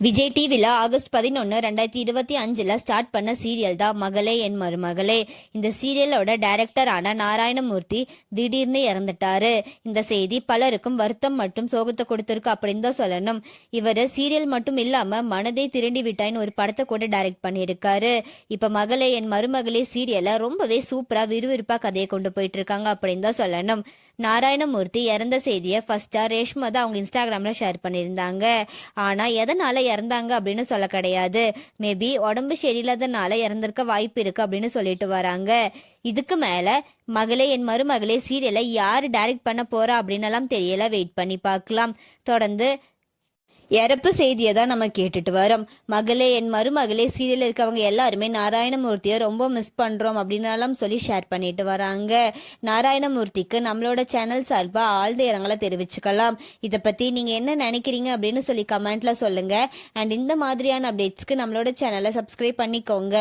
விஜய் டிவில August 11, 2025 start பண்ண serial தான் மகளே என் மருமகளே. இந்த சீரியலோட டைரக்டரான நாராயணமூர்த்தி திடீர்னு இறந்துட்டாரு. இந்த செய்தி பலருக்கும் வருத்தம் மற்றும் சோகத்தை கொடுத்திருக்கு அப்படின்னு தான் சொல்லணும். இவர் சீரியல் மட்டும் இல்லாம மனதை திருண்டி விட்டாயின்னு ஒரு படத்தை கூட டைரக்ட் பண்ணியிருக்காரு. இப்ப மகளே என் மருமகளே சீரியலை ரொம்பவே சூப்பரா விறுவிறுப்பா கதையை கொண்டு போயிட்டு இருக்காங்க அப்படின்னு தான் சொல்லணும். நாராயணமூர்த்தி இறந்த செய்தியை ஃபர்ஸ்டா ரேஷ்மா தான் அவங்க இன்ஸ்டாகிராம்ல ஷேர் பண்ணியிருந்தாங்க. ஆனா எதனால இறந்தாங்க அப்படின்னு சொல்ல கிடையாது. மேபி உடம்பு சரியில்லாதனால இறந்திருக்க வாய்ப்பு இருக்கு அப்படின்னு சொல்லிட்டு வராங்க. இதுக்கு மேல மகளே என் மருமகளே சீரியலை யாரு டைரக்ட் பண்ண போறா அப்படின்னு எல்லாம் தெரியல. வெயிட் பண்ணி பார்க்கலாம். தொடர்ந்து இறப்பு செய்தியை தான் நம்ம கேட்டுட்டு வரோம். மகளே என் மருமகளே சீரியல் இருக்கவங்க எல்லாருமே நாராயணமூர்த்தியை ரொம்ப மிஸ் பண்றோம் அப்படின்னாலும் சொல்லி ஷேர் பண்ணிட்டு வராங்க. நாராயணமூர்த்திக்கு நம்மளோட சேனல் சார்பா ஆழ்ந்த இரங்கலை தெரிவிச்சுக்கலாம். இதை பத்தி நீங்க என்ன நினைக்கிறீங்க அப்படின்னு சொல்லி கமெண்ட்ல சொல்லுங்க. அண்ட் இந்த மாதிரியான அப்டேட்ஸ்க்கு நம்மளோட சேனலை சப்ஸ்கிரைப் பண்ணிக்கோங்க.